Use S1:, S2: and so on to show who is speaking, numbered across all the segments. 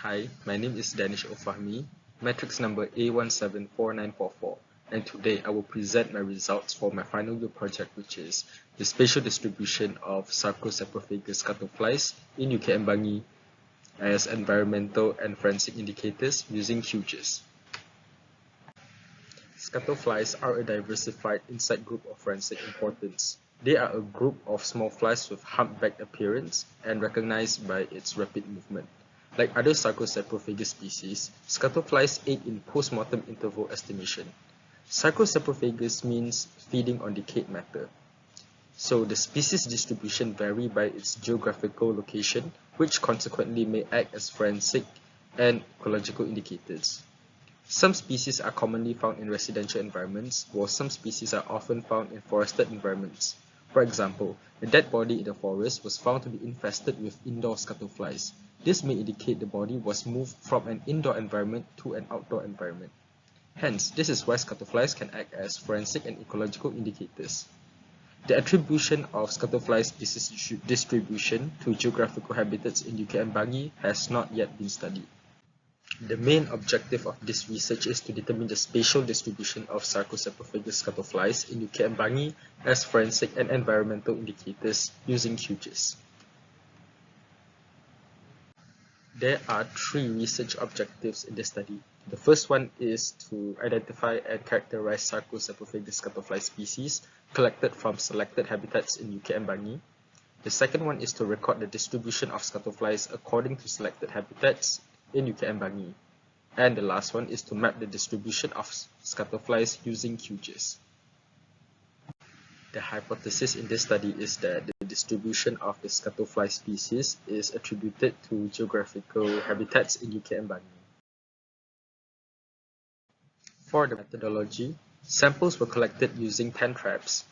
S1: Hi, my name is Danish Ofahmi, matrix number A174944, and today I will present my results for my final year project, which is the spatial distribution of Sarcosaprophagous scuttleflies in UK and Bangi as environmental and forensic indicators using QGIS. Scuttleflies are a diversified insect group of forensic importance. They are a group of small flies with humpback appearance and recognized by its rapid movement. Like other Sarcosaprophagous species, scuttleflies aid in post-mortem interval estimation. Sarcosaprophagous means feeding on decayed matter. So the species distribution vary by its geographical location, which consequently may act as forensic and ecological indicators. Some species are commonly found in residential environments, while some species are often found in forested environments. For example, a dead body in the forest was found to be infested with indoor scuttleflies. This may indicate the body was moved from an indoor environment to an outdoor environment. Hence, this is why scuttleflies can act as forensic and ecological indicators. The attribution of scuttlefly species distribution to geographical habitats in UK and Bangi has not yet been studied. The main objective of this research is to determine the spatial distribution of Sarcosaprophagous scuttleflies in UK and Bangi as forensic and environmental indicators using QGIS. There are three research objectives in the study. The first one is to identify and characterize Sarcosaprophagous scuttlefly species collected from selected habitats in UK and Bangi. The second one is to record the distribution of scuttleflies according to selected habitats in UK and Bangi. And the last one is to map the distribution of scuttleflies using QGIS. The hypothesis in this study is that the distribution of the scuttlefly species is attributed to geographical habitats in UK and Bangi. For the methodology, samples were collected using pen traps.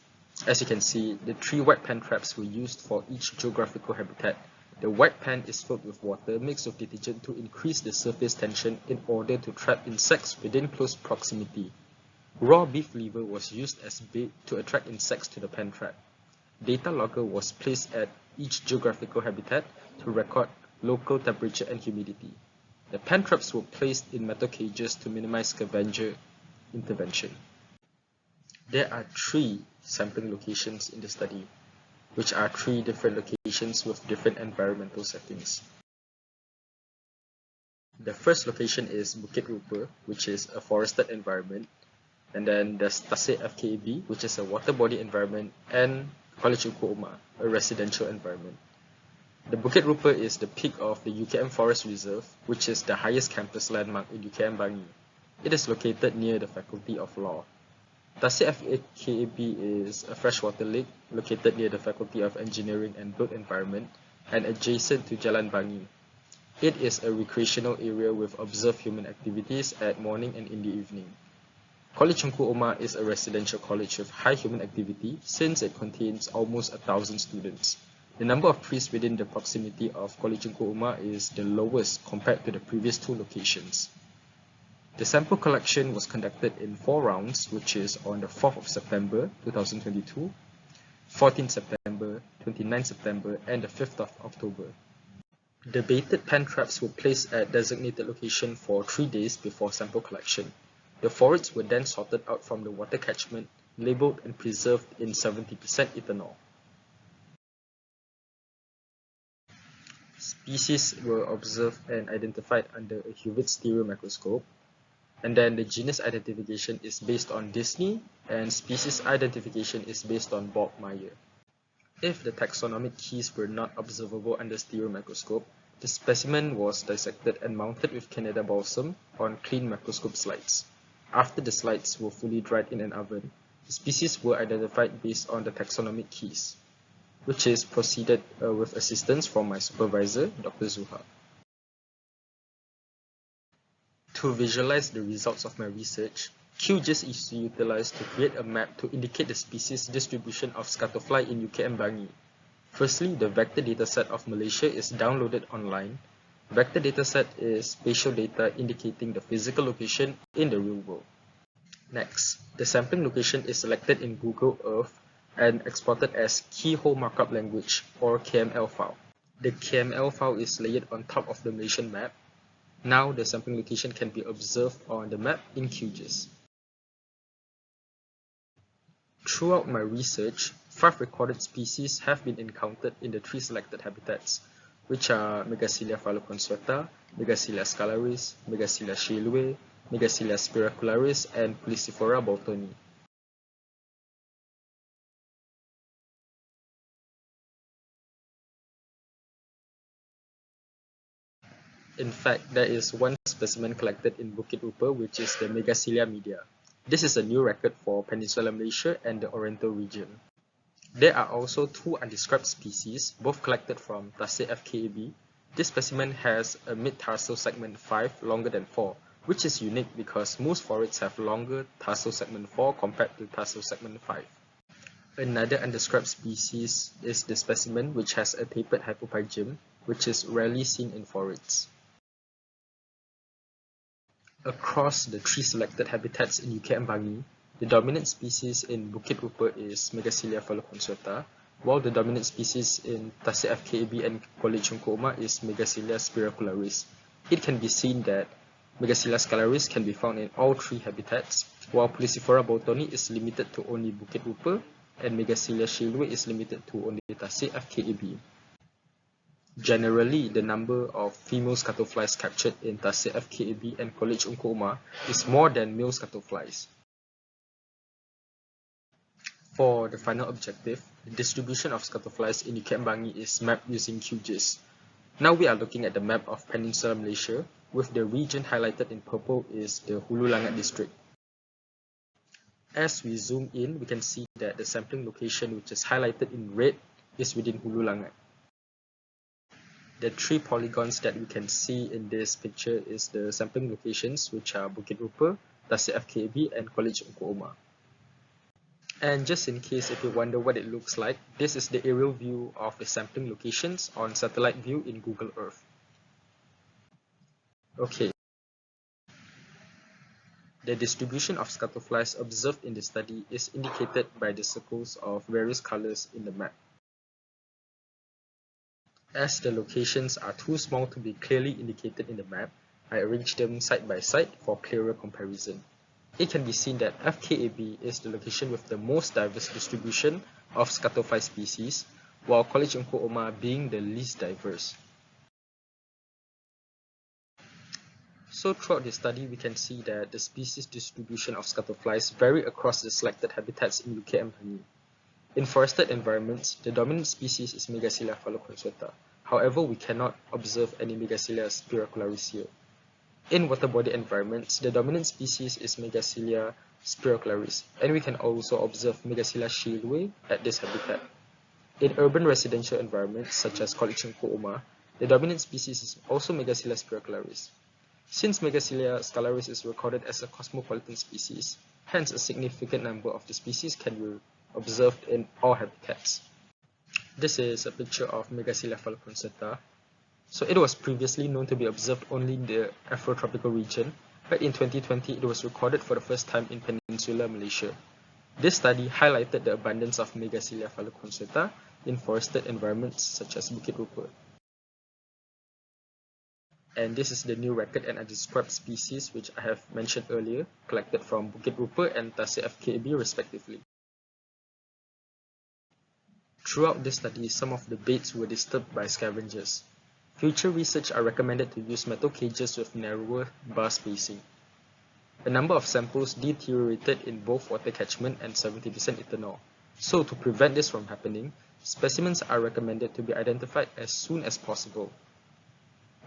S1: As you can see, the 3 white pen traps were used for each geographical habitat. The white pen is filled with water mixed with detergent to increase the surface tension in order to trap insects within close proximity. Raw beef liver was used as bait to attract insects to the pen trap. Data logger was placed at each geographical habitat to record local temperature and humidity. The pen traps were placed in metal cages to minimize scavenger intervention. There are 3 sampling locations in the study, which are 3 different locations with different environmental settings. The first location is Bukit Rupa, which is a forested environment. And then there's Tasik FKAB, which is a water body environment, and Kuala Chungku Omar, a residential environment. The Bukit Rupa is the peak of the UKM Forest Reserve, which is the highest campus landmark in UKM Bangi. It is located near the Faculty of Law. Tasik FKAB is a freshwater lake located near the Faculty of Engineering and Built Environment and adjacent to Jalan Bangi. It is a recreational area with observed human activities at morning and in the evening. Kuala Chungku Omar is a residential college with high human activity since it contains almost 1,000 students. The number of trees within the proximity of Kuala Chungku Omar is the lowest compared to the previous 2 locations. The sample collection was conducted in 4 rounds, which is on the 4th of September 2022, 14th September, 29th September, and the 5th of October. The baited pen traps were placed at designated location for 3 days before sample collection. The phorids were then sorted out from the water catchment, labeled and preserved in 70% ethanol. Species were observed and identified under a Hubert stereo microscope, and then the genus identification is based on Disney, and species identification is based on Bob Meyer. If the taxonomic keys were not observable under stereo microscope, the specimen was dissected and mounted with Canada balsam on clean microscope slides. After the slides were fully dried in an oven, the species were identified based on the taxonomic keys, which is proceeded with assistance from my supervisor, Dr. Zuha. To visualize the results of my research, QGIS is utilized to create a map to indicate the species distribution of scuttlefly in UK and Bangi. Firstly, the vector dataset of Malaysia is downloaded online. Vector dataset is spatial data indicating the physical location in the real world. Next, the sampling location is selected in Google Earth and exported as Keyhole Markup Language or KML file. The KML file is layered on top of the Malaysian map. Now the sampling location can be observed on the map in QGIS. Throughout my research, 5 recorded species have been encountered in the 3 selected habitats, which are Megacilia phyloconsueta, Megacilia scalaris, Megacilia shailui, Megacilia spiracularis, and Polycyphora boltoni. In fact, there is one specimen collected in Bukit Rupa, which is the Megacilia media. This is a new record for Peninsular Malaysia and the Oriental region. There are also 2 undescribed species, both collected from Tasik FKAB. This specimen has a mid-tarsal segment 5 longer than 4, which is unique because most phorids have longer tarsal segment 4 compared to tarsal segment 5. Another undescribed species is the specimen which has a tapered hypopygium, which is rarely seen in phorids. Across the 3 selected habitats in UK and Bangi, the dominant species in Bukit Rupa is Megacilia phyloconsueta, while the dominant species in Tasik FKAB and Kuala Chungku Omar is Megacilia spiracularis. It can be seen that Megacilia scalaris can be found in all 3 habitats, while Polycyphora boltoni is limited to only Bukit Rupa, and Megacilia shailui is limited to only Tasik FKAB. Generally, the number of female scuttleflies captured in Tasik FKAB and College Ungku Umar is more than male scuttleflies. For the final objective, the distribution of scuttleflies in UK and Bangi is mapped using QGIS. Now we are looking at the map of Peninsular Malaysia, with the region highlighted in purple is the Hulu Langat district. As we zoom in, we can see that the sampling location, which is highlighted in red, is within Hulu Langat. The 3 polygons that we can see in this picture is the sampling locations, which are Bukit Rupa, Tasik FKAB, and College Ungku Umar. And just in case if you wonder what it looks like, this is the aerial view of the sampling locations on satellite view in Google Earth. Okay. The distribution of scuttleflies observed in the study is indicated by the circles of various colors in the map. As the locations are too small to be clearly indicated in the map, I arranged them side by side for clearer comparison. It can be seen that FKAB is the location with the most diverse distribution of scuttlefly species, while College Ungku Umar being the least diverse. So throughout the study, we can see that the species distribution of scuttleflies vary across the selected habitats in UK and Bangi. In forested environments, the dominant species is Megacilia phyloconsueta. However, we cannot observe any Megacilia spiracularis here. In water body environments, the dominant species is Megacilia spiracularis, and we can also observe Megacilia shailui at this habitat. In urban residential environments, such as College Ungku Umar, the dominant species is also Megacilia spiracularis. Since Megacilia scalaris is recorded as a cosmopolitan species, hence a significant number of the species can be observed in all habitats. This is a picture of Megacilia phyloconsueta. So it was previously known to be observed only in the Afrotropical region, but in 2020 it was recorded for the first time in Peninsular Malaysia. This study highlighted the abundance of Megacilia phyloconsueta in forested environments such as Bukit Rupa. And this is the new record and undescribed species which I have mentioned earlier, collected from Bukit Rupa and Tasik FKAB respectively. Throughout this study, some of the beds were disturbed by scavengers. Future research are recommended to use metal cages with narrower bar spacing. A number of samples deteriorated in both water catchment and 70% ethanol. So to prevent this from happening, specimens are recommended to be identified as soon as possible.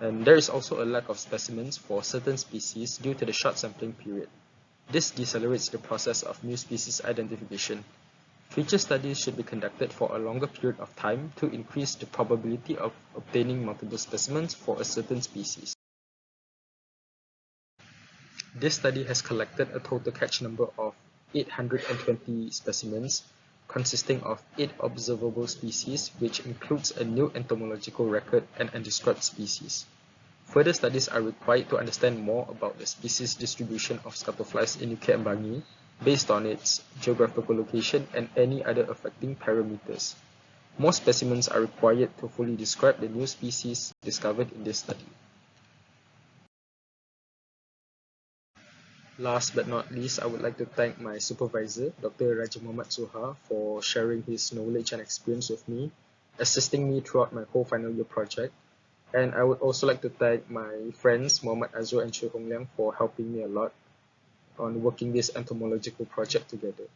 S1: And there is also a lack of specimens for certain species due to the short sampling period. This decelerates the process of new species identification. Future studies should be conducted for a longer period of time to increase the probability of obtaining multiple specimens for a certain species. This study has collected a total catch number of 820 specimens, consisting of 8 observable species, which includes a new entomological record and undescribed species. Further studies are required to understand more about the species distribution of scuttleflies in UK and Bangi, based on its geographical location and any other affecting parameters. More specimens are required to fully describe the new species discovered in this study. Last but not least, I would like to thank my supervisor, Dr. Raja Muhammad Zuha, for sharing his knowledge and experience with me, assisting me throughout my whole final year project. And I would also like to thank my friends, Muhammad Azur and Chui Hong Liang, for helping me a lot on working this entomological project together.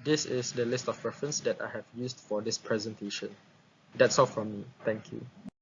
S1: This is the list of reference that I have used for this presentation. That's all from me. Thank you.